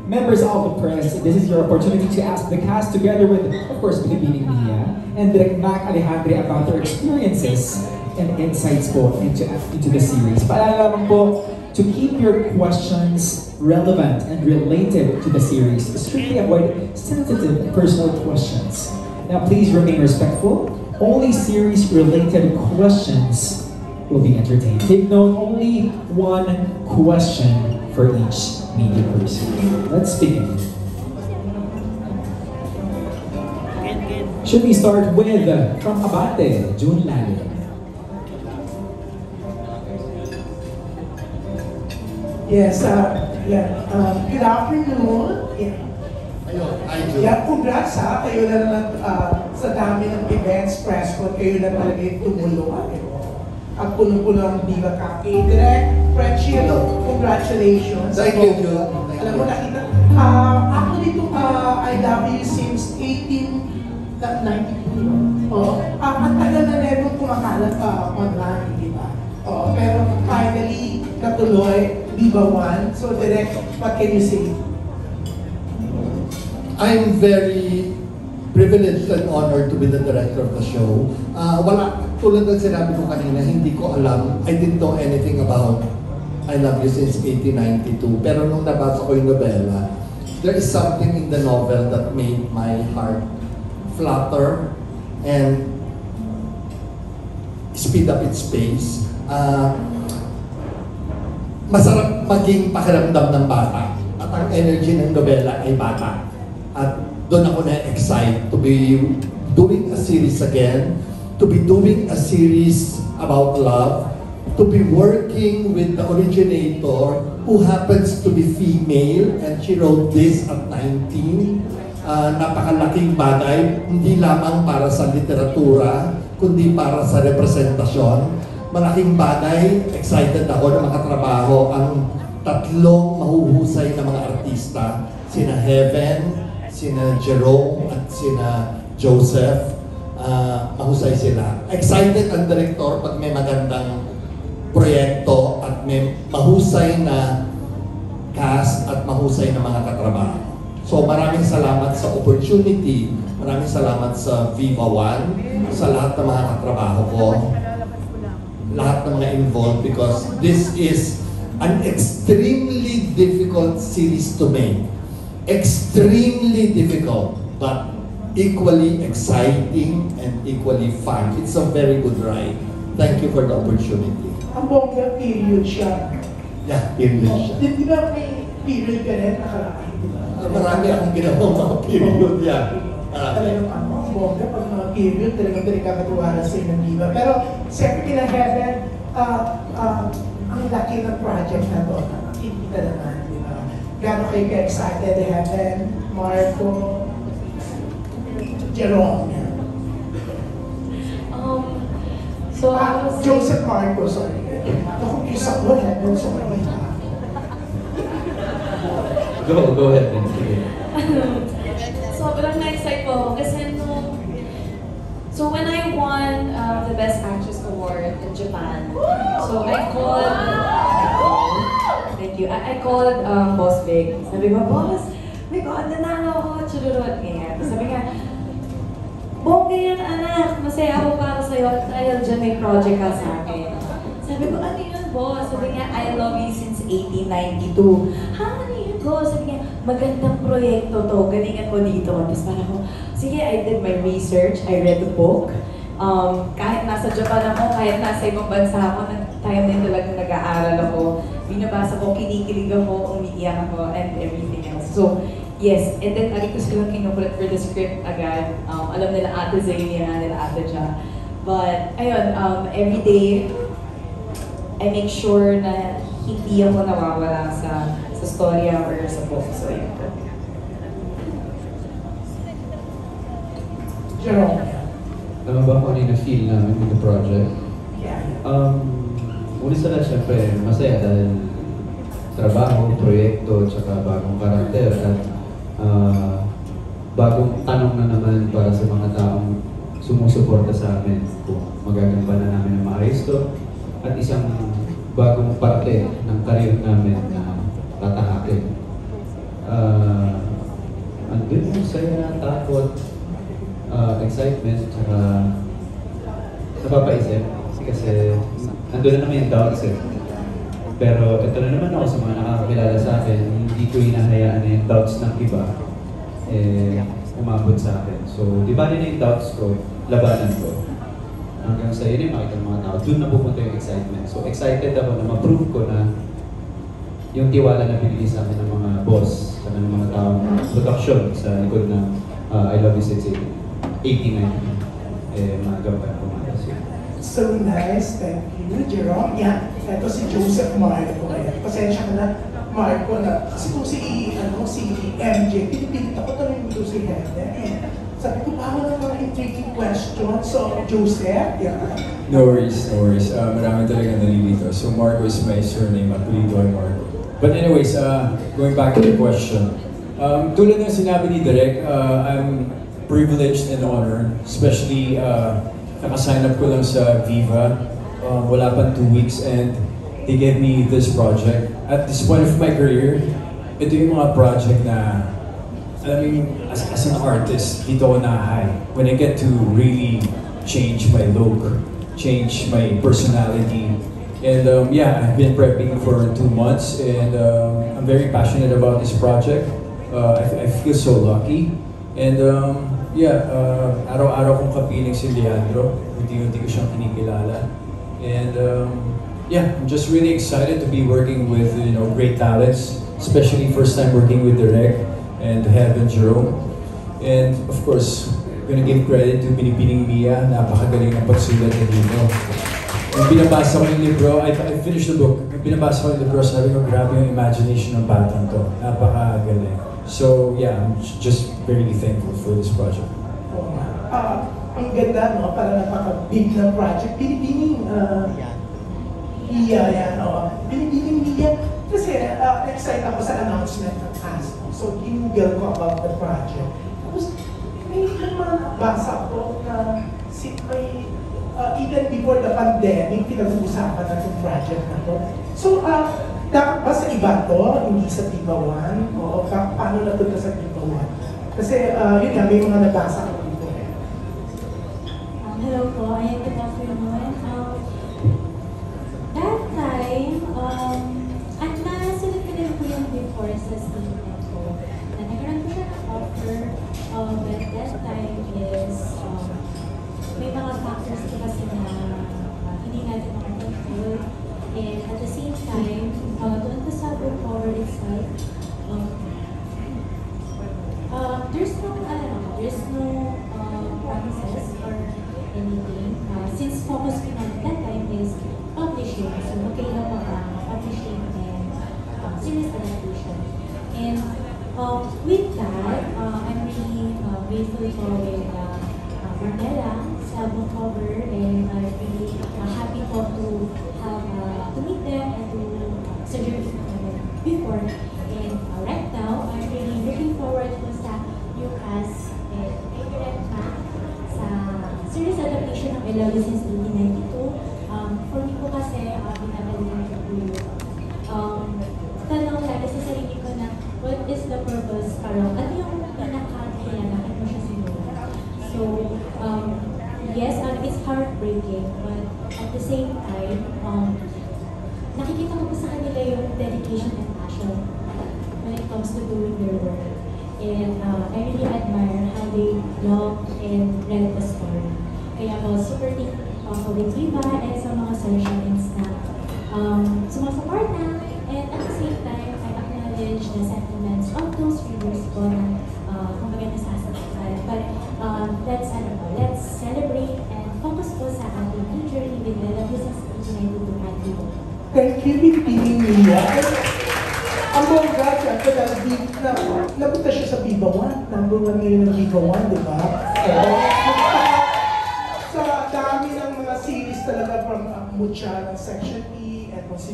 members of the press, this is your opportunity to ask the cast together with, of course, Pilipining Mia and Direk Mac Alejandre about their experiences and insights po into the series. Paalala lang po to keep your questions relevant and related to the series. Strictly avoid sensitive and personal questions. Now please remain respectful. Only series-related questions will be entertained. Take note, only one question for each media person. Let's begin. Should we start with from Abate, June Lali? Yes, good afternoon. Yeah, congrats ha, kayo na naman sa dami ng events, press con, kayo na talaga yung tumulungan. At puno-puno ang Diva Kaki. Direk, Frenchie, congratulations. Thank you, Joe. Alam mo, nakita, ako dito, I love you since 1892. Ang tagal na never kumakalat online, di ba? Pero finally, natuloy, Diva 1. So, Direk, what can you say? I'm very privileged and honored to be the director of the show. Tulad ng sinabi ko kanina, hindi ko alam, I didn't know anything about I Love You since 1892. Pero nung nabasa ko yung novela, there is something in the novel that made my heart flutter and speed up its pace. Masarap maging pakiramdam ng bata at ang energy ng novela ay bata. At doon ako na-excite to be doing a series again, to be doing a series about love, to be working with the originator who happens to be female and she wrote this at 19. Napakalaking bagay, hindi lamang para sa literatura, kundi para sa representasyon. Malaking bagay, excited ako na makatrabaho ang tatlong mahuhusay na mga artista, sina Heaven, sina Jerome at sina Joseph. Mahusay sila. Excited ang director pag may magandang proyekto at may mahusay na cast at mahusay na mga katrabaho. So maraming salamat sa opportunity, maraming salamat sa Viva One, sa lahat ng mga katrabaho ko, lahat ng mga involved, because this is an extremely difficult series to make. Extremely difficult, but equally exciting and equally fun. It's a very good ride. Thank you for the opportunity. Ang bongga period siya. Yeah, period siya. Di ba may period ka rin nakaraan? Marami akong ginawang mga period yan. Talagang ang bongga pag mga period, talagang pinagkakatuwala sa inyo ng Diva. Pero siyempre kina Heaven, ang laki ng project na to. Nakikita naman, di ba? Gano'n kayo ka-excited, Heaven, Marco, Jerome. Joseph Marco, sorry. Nakukis ako, Heaven, sorry. Go ahead. Sobrang na-excite po ako kasi so when I won the Best Actress Award in Japan, so I called, thank you, I called Boss Vic. Sabi ko, Boss, may God, nanalo ako, chururot niya. Sabi nga, bongga yan anak, masaya ako para sa'yo dahil dyan may project ka sa akin. Sabi ko, ano yun, Boss? Sabi nga, I love you since 1892. Ano yun, Boss? Sabi nga, magandang proyekto to, galingan ko dito. Tapos parang ako, sige, I did my research, I read the book. Kahit nasa Japan ako, kahit nasa ibang bansa ako, time din talagang nag-aaral ako. Binabasa ko, kinikilig ako, umiiyak ako, and everything else. So, yes, and then ko silang kinukulat for the script agad. Alam nila Ate Zania, nila Ate Ja. But, ayun, every day, I make sure na hindi ako nawawala sa storya or sa book. So, yun po. Jerome. Alam ba kung ano yung na-feel namin with the project? Yeah. Una sa lahat, syempre, masaya dahil trabaho, proyekto, tsaka bagong karakter at bagong tanong na naman para sa mga taong sumusuporta sa amin kung magagampanan namin ng maayos to at isang bagong parte ng career namin na tatahakin. saya, takot, excitement, tsaka napapaisip. Kasi andun na naman yung doubts eh. Pero ito na naman ako sa mga nakakakilala sa akin, hindi ko hinahayaan na yung doubts ng iba umabot sa akin. So, di ba na yung doubts ko, labanan ko. Hanggang sa yun yung makita ng mga tao, doon na pupunta yung excitement. So, excited ako na ma-prove ko na yung tiwala na binili sa akin ng mga boss, sa ng mga taong production sa likod ng I Love You Since 89, magampanan ko mga kasi. So nice, thank you, Jerome. Yan, ito si Joseph Marco. Pasensya ka na, Marco, na kasi kung si MJ, pinipilit ako tanongin mo si Helen. Sabi ko, bawal ng mga intriguing questions. So, Joseph, yan. No worries, no worries. Marami talaga nalilito. So Marco is my surname, apelido ay Marco. But anyways, going back to the question. Tulad ng sinabi ni Direk, I'm privileged and honored, especially nakasign up ko lang sa Viva, wala pang 2 weeks, and they gave me this project. At this point of my career, ito yung mga project na, alam mo yung, as an artist, dito ko na-high. When I get to really change my look, change my personality. And yeah, I've been prepping for 2 months, and I'm very passionate about this project. I feel so lucky. And yeah, araw-araw kong kapiling si Leandro. Unti-unti ko siyang kinikilala. And yeah, I'm just really excited to be working with great talents, especially first time working with Direk and Heaven Jerome. And of course, I'm gonna give credit to Binibining Mia, napakagaling ng pagsulat niya dito. Nung binabasa ko yung libro, I finished the book. Nung binabasa ko yung libro, sabi ko, grabe yung imagination ng batang to. Napakagaling. So yeah, I'm just very thankful for this project. Ang ganda, no? Para napaka-big na project. Binibining Mia, yan, no? Binibining Mia. Kasi excited ako sa announcement ng cast. So, ginugel ko about the project. Tapos, may mga basa ko na even before the pandemic, pinag-uusapan na itong project na to. So, dapat ba sa iba to, hindi sa Viva One? O paano natunta sa Viva One? Kasi, yun nga, may mga nabasa ko dito. Hello po, I am good afternoon. That time, at nasunod ko din po yung before sa statement ko. Na nagkaroon ko siya ng offer, but that time is, may mga factors ko kasi na hindi natin makakontrol. And at the same time, doon ko sa Book Power itself, there's no promises or anything. Since focus ko na that time is publishing, so magkailan mo publishing and series adaptation. And with that, I'm really grateful for with Marnella sa Book Cover, and I'm really happy po to have to meet them and to serve before. And right now, I'm really looking forward to sa new cast and favorite Mac sa series adaptation ng I Love You Since 1992. For me po kasi, binabalikan ko po tanong lagi sa sarili ko na what is the purpose, parang ano yung pinaka-kaya bakit mo siya sinulat. So, yes, it's heartbreaking, but at the same time, nakikita ko po sa kanila yung dedication and passion when it comes to doing their work. And I really admire how they love and read the story. Kaya po, super thankful ako with Viva and sa mga sessions na sumasuport na. And at the same time, I acknowledge the sentiments of those readers po na kumbaga nasasaktan. But let's celebrate and focus po sa ating new journey with the Love You Since 1992. Thank you, Binibining Mia. Ang bongga, syempre, napunta siya sa Viva One. Number 1 ngayon ng Viva One, di ba? Sa dami ng mga series talaga from Mucha ng Section E, at si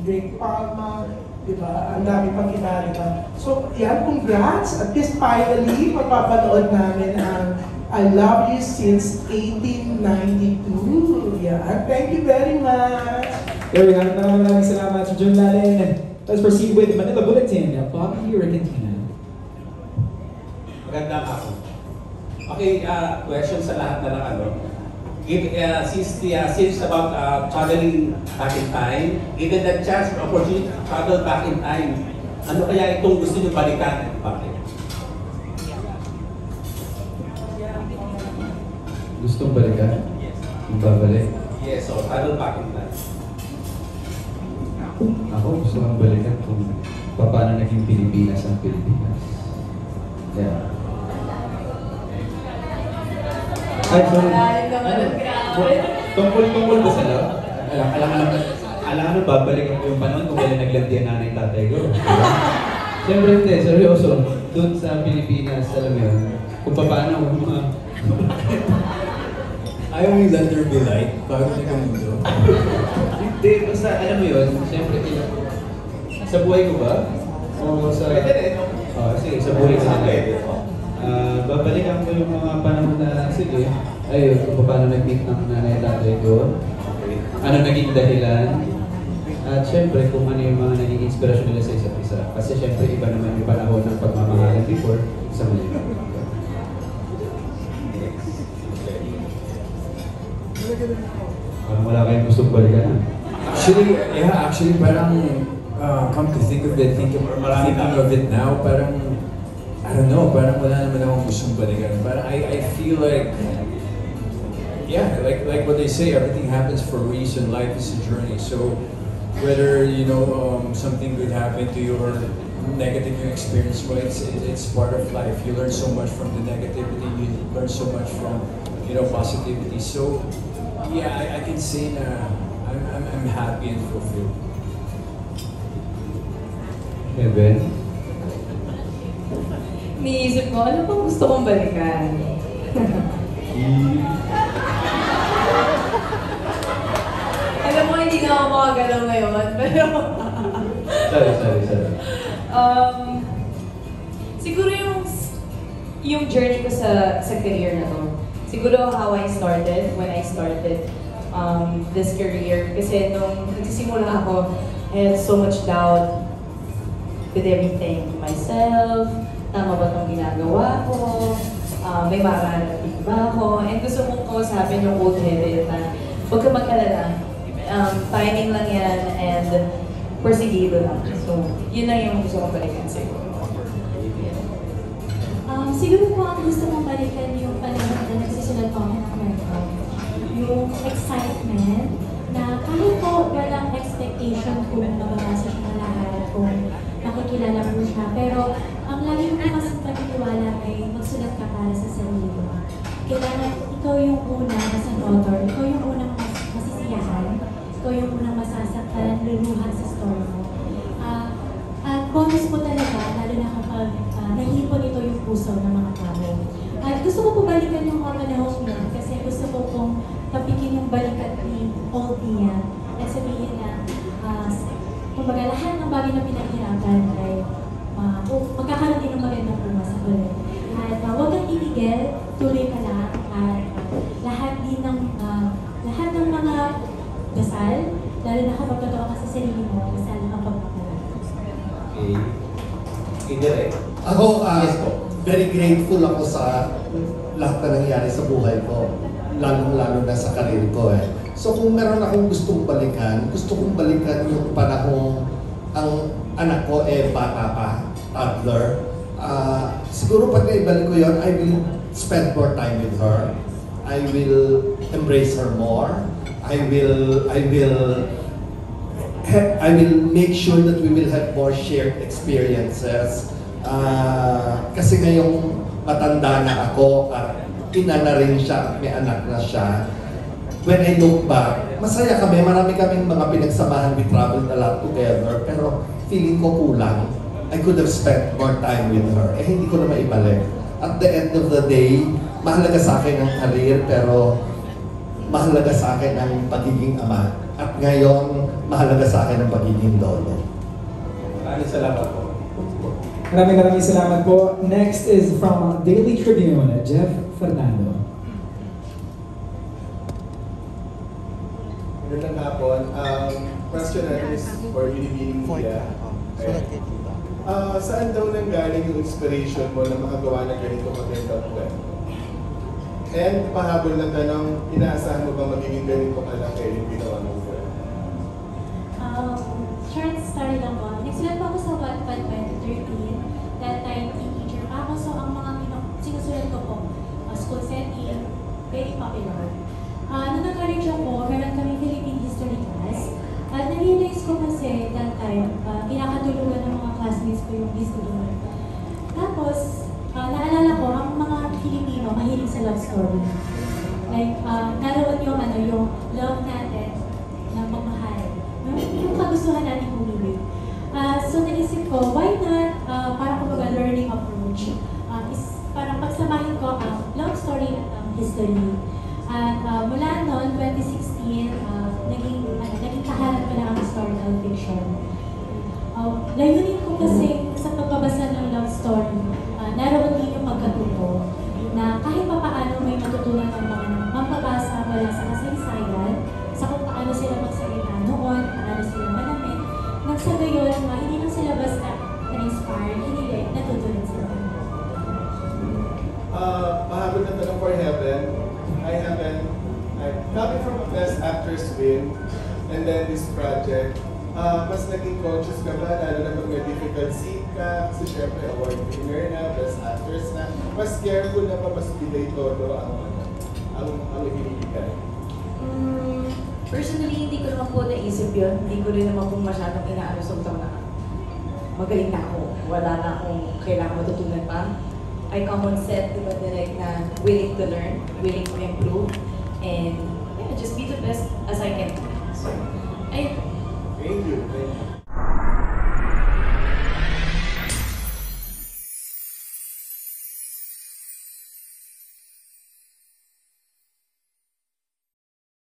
Drake Palma, di ba? Ang dami pang iba, di ba? So, yan, congrats! At least finally, mapapanood namin ang I Love You Since 1892. Yeah, thank you very much! There we have it. Maraming salamat sa Jun Lalin. Let's proceed with Manila Bulletin. Bobby Regentina. Magandang hapon. Okay, question sa lahat na lang ano. Since the series about traveling back in time, given the chance or opportunity to travel back in time, ano kaya itong gusto niyo balikan at bakit? Gustong balikan? Yung babalik? Yes, so travel back in time. Ako gusto kong balikan kung paano naging Pilipinas ang Pilipinas. Yeah. Ay, sorry. Tungkol ba sa love? Alam babalikan ko yung panahon kung wala naglandian nanay tatay ko. Diba? Siyempre hindi, seryoso. Doon sa Pilipinas, alam mo yun, kung paano Ayaw yung let there be light bago na kamundo. Hindi, basta alam mo yun, siyempre, sa buhay ko ba? O sa... sige, sa buhay ko na babalikan ko yung mga panahon na, sige, ayun, kung paano nag-meet ng nanay at tatay ko, ano naging dahilan, at siyempre kung ano yung mga naging inspirasyon nila sa isa't isa. Kasi siyempre iba naman yung panahon ng pagmamahalan before sa Manila. Parang wala kayong gustong balikan. Actually, parang come to think of it, thinking of it now, parang, I don't know, parang wala naman akong gustong balikan. Parang I feel like, yeah, like what they say, everything happens for a reason, life is a journey. So, whether, you know, something good happened to you or negative you experience, well, it's part of life. You learn so much from the negativity, you learn so much from, you know, positivity. So, yeah, I can say na I'm happy and fulfilled. Okay, Ben? Niisip ko, ano pang gusto kong balikan? Alam mo, hindi na ako makagalaw ngayon, pero... Sorry. Siguro yung journey ko sa career na to. Siguro how I started, when I started this career. Kasi nung nagsisimula ako, I had so much doubt with everything. Myself, tama ba itong ginagawa ko? May mararamdaman ba ako? And gusto kong kausapin yung old headed na huwag ka mag-alala. Timing lang yan and persigido lang. So, yun lang yung gusto kong balikan siguro. Siguro po ang gusto kong balikan yung panahon na nagsusulat po ako ng kwento. Yung excitement na kahit po walang expectation kung mababasa siya na lahat, kung makikilala mo siya. Pero ang lagi mo kasi pagkitiwala ay magsulat ka para sa sarili mo. Kailangan ikaw yung una as an author, ikaw yung unang masisiyahan, ikaw yung unang masasaktan, luluha sa story mo. At bonus po talaga, lalo na kapag nahipon ito yung puso ng mga tao. At gusto ko po balikan yung mga panahon yun kasi gusto ko pong tapikin yung balikat ni Old Nia at sabihin na kumbaga lahat ng bagay na pinaghirapan ay magkakaroon din ng magandang bunga sa ulit. At huwag kang ibigil, tuloy ka lang at lahat ng mga dasal, lalo na kapag totoo ka sa sarili mo, dasal ang pagpapala. Okay. Direct. Ako, very grateful ako sa lahat na nangyari sa buhay ko. Lalo na sa karir ko eh. So kung meron akong gustong balikan, gusto kong balikan yung panahong ang anak ko bata pa, toddler. Siguro pag naibalik ko yun, I will spend more time with her. I will embrace her more. I will make sure that we will have more shared experiences. Kasi ngayong matanda na ako at ina na rin siya at may anak na siya. When I look back, masaya kami. Marami kaming mga pinagsamahan. We traveled a lot together. Pero feeling ko kulang. I could have spent more time with her. Hindi ko na maibalik. At the end of the day, mahalaga sa akin ang career, pero mahalaga sa akin ang pagiging ama. At ngayon, mahalaga sa akin ang pagiging lolo. Maraming salamat po. Maraming salamat po. Next is from Daily Tribune, Jeff Fernando. Magandang hapon. Question na is for Univining Media. Saan daw nanggaling yung inspiration mo na makagawa ng ganito magandang kwento? And pahabol na tanong, inaasahan mo ba magiging ganito kalaki yung ginawa mong kwento? Short story lang po. Nagsulat po ako sa Wattpad 2013. That time, teenager pa ako. So, ang mga sinusulat ko po, school setting, very popular. Nung nag-college ako, meron kami Philippine History class. At na-realize ko kasi that time, kinakatulungan ng mga classmates ko yung history. Tapos, naalala ko, ang mga Filipino mahilig sa love story. Like, naroon yung love natin na magmahal. Yung kagustuhan natin pumili. So, naisip ko, why not, parang kumbaga learning approach, is parang pagsamahin ko ang love story at ang history. At mula noon, 2016, naging tahanan ko na ang historical fiction. Layunin ko kasi sa pagbabasa ng love story, naroon din yung pagkatuto na kahit pa paano may matutunan ng mga mapabasa mula sa kasaysayan, sa kung paano sila magsalita noon, paano sila manamit, nang sa gayon, hindi lang sila basta na-inspire, hindi natutunan sila. Pahabol na tanong for Heaven. Coming from a Best Actress win, and then this project, mas naging conscious ka ba, lalo na pag may difficult scene ka, kasi syempre award winner na, Best Actress na, mas careful na pa, mas delay todo ang ibibigay? Personally, hindi ko naman po naisip yun. Hindi ko rin naman po masyadong inaano sa utang na magaling na ako. Wala na akong kailangan matutunan pa. I come on set, diba, direct na willing to learn, willing to improve, and yeah, just be the best as I can. So, ayun. Thank you.